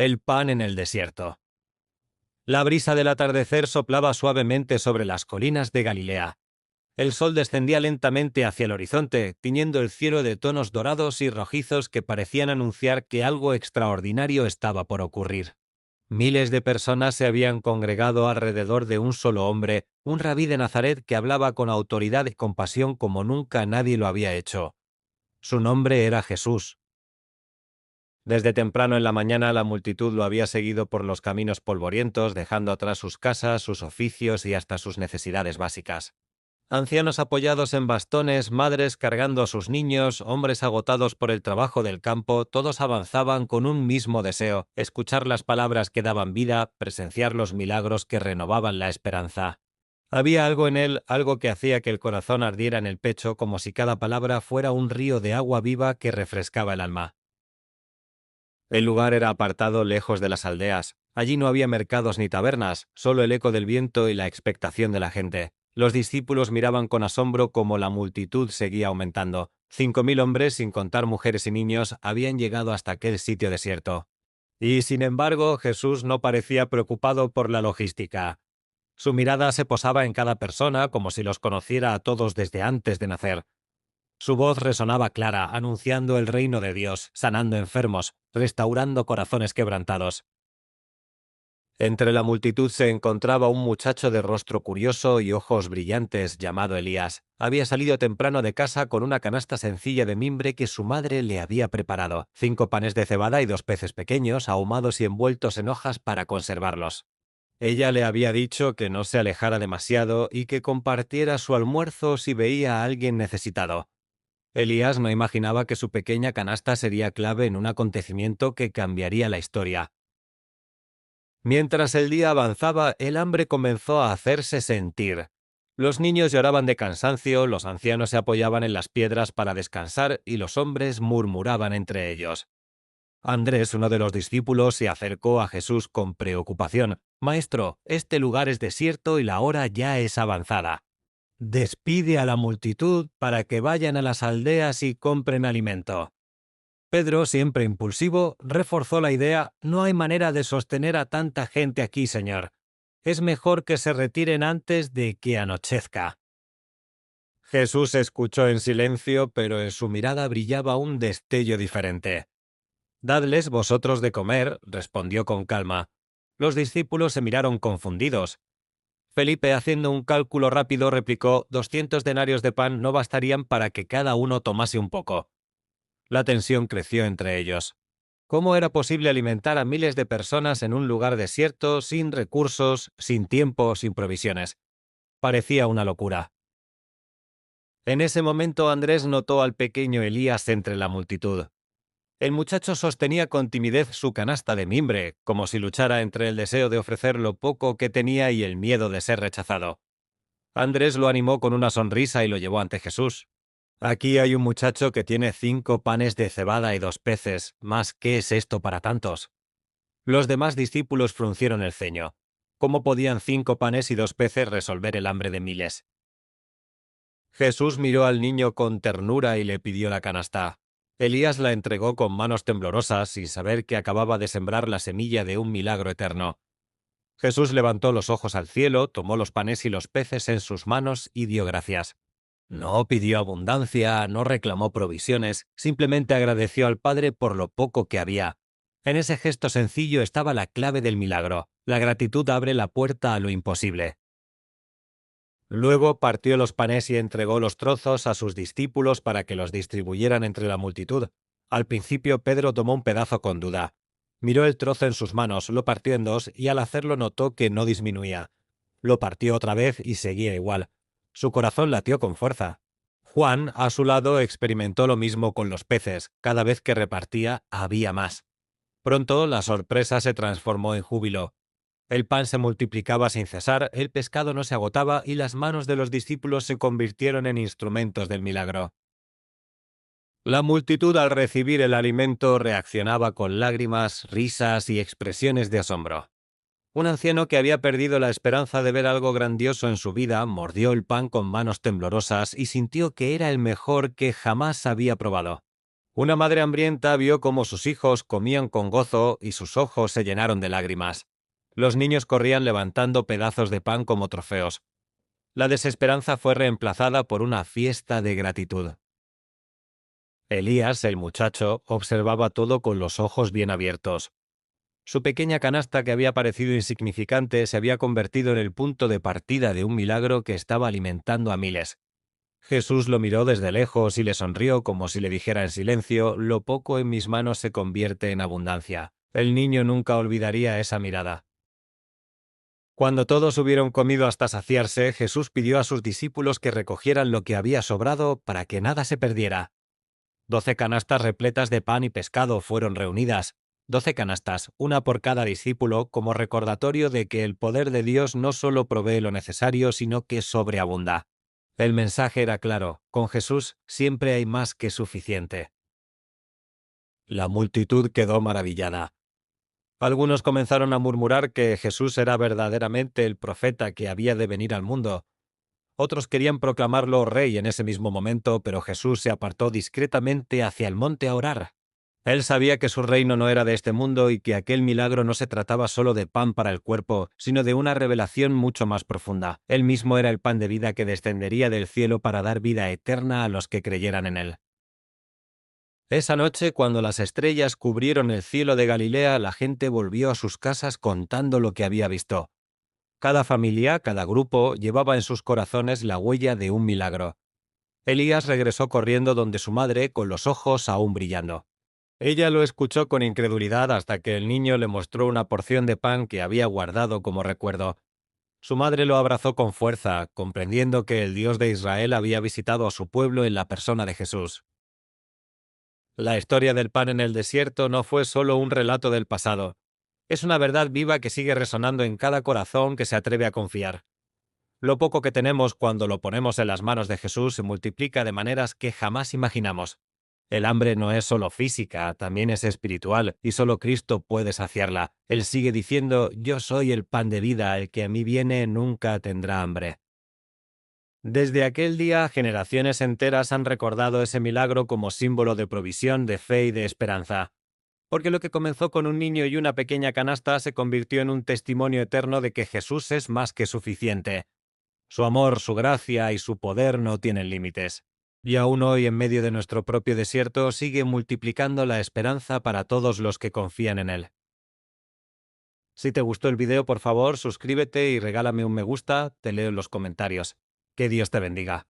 El pan en el desierto. La brisa del atardecer soplaba suavemente sobre las colinas de Galilea. El sol descendía lentamente hacia el horizonte, tiñendo el cielo de tonos dorados y rojizos que parecían anunciar que algo extraordinario estaba por ocurrir. Miles de personas se habían congregado alrededor de un solo hombre, un rabí de Nazaret que hablaba con autoridad y compasión como nunca nadie lo había hecho. Su nombre era Jesús. Desde temprano en la mañana la multitud lo había seguido por los caminos polvorientos, dejando atrás sus casas, sus oficios y hasta sus necesidades básicas. Ancianos apoyados en bastones, madres cargando a sus niños, hombres agotados por el trabajo del campo, todos avanzaban con un mismo deseo: escuchar las palabras que daban vida, presenciar los milagros que renovaban la esperanza. Había algo en él, algo que hacía que el corazón ardiera en el pecho, como si cada palabra fuera un río de agua viva que refrescaba el alma. El lugar era apartado, lejos de las aldeas. Allí no había mercados ni tabernas, solo el eco del viento y la expectación de la gente. Los discípulos miraban con asombro cómo la multitud seguía aumentando. 5.000 hombres, sin contar mujeres y niños, habían llegado hasta aquel sitio desierto. Y, sin embargo, Jesús no parecía preocupado por la logística. Su mirada se posaba en cada persona como si los conociera a todos desde antes de nacer. Su voz resonaba clara, anunciando el reino de Dios, sanando enfermos, restaurando corazones quebrantados. Entre la multitud se encontraba un muchacho de rostro curioso y ojos brillantes llamado Elías. Había salido temprano de casa con una canasta sencilla de mimbre que su madre le había preparado, 5 panes de cebada y 2 peces pequeños, ahumados y envueltos en hojas para conservarlos. Ella le había dicho que no se alejara demasiado y que compartiera su almuerzo si veía a alguien necesitado. Elías no imaginaba que su pequeña canasta sería clave en un acontecimiento que cambiaría la historia. Mientras el día avanzaba, el hambre comenzó a hacerse sentir. Los niños lloraban de cansancio, los ancianos se apoyaban en las piedras para descansar y los hombres murmuraban entre ellos. Andrés, uno de los discípulos, se acercó a Jesús con preocupación. «Maestro, este lugar es desierto y la hora ya es avanzada. Despide a la multitud para que vayan a las aldeas y compren alimento». Pedro, siempre impulsivo, reforzó la idea: «No hay manera de sostener a tanta gente aquí, Señor. Es mejor que se retiren antes de que anochezca». Jesús escuchó en silencio, pero en su mirada brillaba un destello diferente. «Dadles vosotros de comer», respondió con calma. Los discípulos se miraron confundidos. Felipe, haciendo un cálculo rápido, replicó: «200 denarios de pan no bastarían para que cada uno tomase un poco». La tensión creció entre ellos. ¿Cómo era posible alimentar a miles de personas en un lugar desierto, sin recursos, sin tiempo, sin provisiones? Parecía una locura. En ese momento Andrés notó al pequeño Elías entre la multitud. El muchacho sostenía con timidez su canasta de mimbre, como si luchara entre el deseo de ofrecer lo poco que tenía y el miedo de ser rechazado. Andrés lo animó con una sonrisa y lo llevó ante Jesús. «Aquí hay un muchacho que tiene 5 panes de cebada y 2 peces. ¿Más qué es esto para tantos?». Los demás discípulos fruncieron el ceño. ¿Cómo podían 5 panes y 2 peces resolver el hambre de miles? Jesús miró al niño con ternura y le pidió la canasta. Elías la entregó con manos temblorosas, sin saber que acababa de sembrar la semilla de un milagro eterno. Jesús levantó los ojos al cielo, tomó los panes y los peces en sus manos y dio gracias. No pidió abundancia, no reclamó provisiones, simplemente agradeció al Padre por lo poco que había. En ese gesto sencillo estaba la clave del milagro. La gratitud abre la puerta a lo imposible. Luego partió los panes y entregó los trozos a sus discípulos para que los distribuyeran entre la multitud. Al principio Pedro tomó un pedazo con duda. Miró el trozo en sus manos, lo partió en 2 y al hacerlo notó que no disminuía. Lo partió otra vez y seguía igual. Su corazón latió con fuerza. Juan, a su lado, experimentó lo mismo con los peces. Cada vez que repartía, había más. Pronto la sorpresa se transformó en júbilo. El pan se multiplicaba sin cesar, el pescado no se agotaba y las manos de los discípulos se convirtieron en instrumentos del milagro. La multitud, al recibir el alimento, reaccionaba con lágrimas, risas y expresiones de asombro. Un anciano que había perdido la esperanza de ver algo grandioso en su vida mordió el pan con manos temblorosas y sintió que era el mejor que jamás había probado. Una madre hambrienta vio cómo sus hijos comían con gozo y sus ojos se llenaron de lágrimas. Los niños corrían levantando pedazos de pan como trofeos. La desesperanza fue reemplazada por una fiesta de gratitud. Elías, el muchacho, observaba todo con los ojos bien abiertos. Su pequeña canasta, que había parecido insignificante, se había convertido en el punto de partida de un milagro que estaba alimentando a miles. Jesús lo miró desde lejos y le sonrió como si le dijera en silencio: lo poco en mis manos se convierte en abundancia. El niño nunca olvidaría esa mirada. Cuando todos hubieron comido hasta saciarse, Jesús pidió a sus discípulos que recogieran lo que había sobrado para que nada se perdiera. 12 canastas repletas de pan y pescado fueron reunidas. 12 canastas, una por cada discípulo, como recordatorio de que el poder de Dios no solo provee lo necesario, sino que sobreabunda. El mensaje era claro: con Jesús siempre hay más que suficiente. La multitud quedó maravillada. Algunos comenzaron a murmurar que Jesús era verdaderamente el profeta que había de venir al mundo. Otros querían proclamarlo rey en ese mismo momento, pero Jesús se apartó discretamente hacia el monte a orar. Él sabía que su reino no era de este mundo y que aquel milagro no se trataba solo de pan para el cuerpo, sino de una revelación mucho más profunda. Él mismo era el pan de vida que descendería del cielo para dar vida eterna a los que creyeran en él. Esa noche, cuando las estrellas cubrieron el cielo de Galilea, la gente volvió a sus casas contando lo que había visto. Cada familia, cada grupo, llevaba en sus corazones la huella de un milagro. Elías regresó corriendo donde su madre, con los ojos aún brillando. Ella lo escuchó con incredulidad hasta que el niño le mostró una porción de pan que había guardado como recuerdo. Su madre lo abrazó con fuerza, comprendiendo que el Dios de Israel había visitado a su pueblo en la persona de Jesús. La historia del pan en el desierto no fue solo un relato del pasado. Es una verdad viva que sigue resonando en cada corazón que se atreve a confiar. Lo poco que tenemos cuando lo ponemos en las manos de Jesús se multiplica de maneras que jamás imaginamos. El hambre no es solo física, también es espiritual, y solo Cristo puede saciarla. Él sigue diciendo: yo soy el pan de vida, el que a mí viene nunca tendrá hambre. Desde aquel día, generaciones enteras han recordado ese milagro como símbolo de provisión, de fe y de esperanza. Porque lo que comenzó con un niño y una pequeña canasta se convirtió en un testimonio eterno de que Jesús es más que suficiente. Su amor, su gracia y su poder no tienen límites. Y aún hoy, en medio de nuestro propio desierto, sigue multiplicando la esperanza para todos los que confían en él. Si te gustó el video, por favor, suscríbete y regálame un me gusta, te leo en los comentarios. Que Dios te bendiga.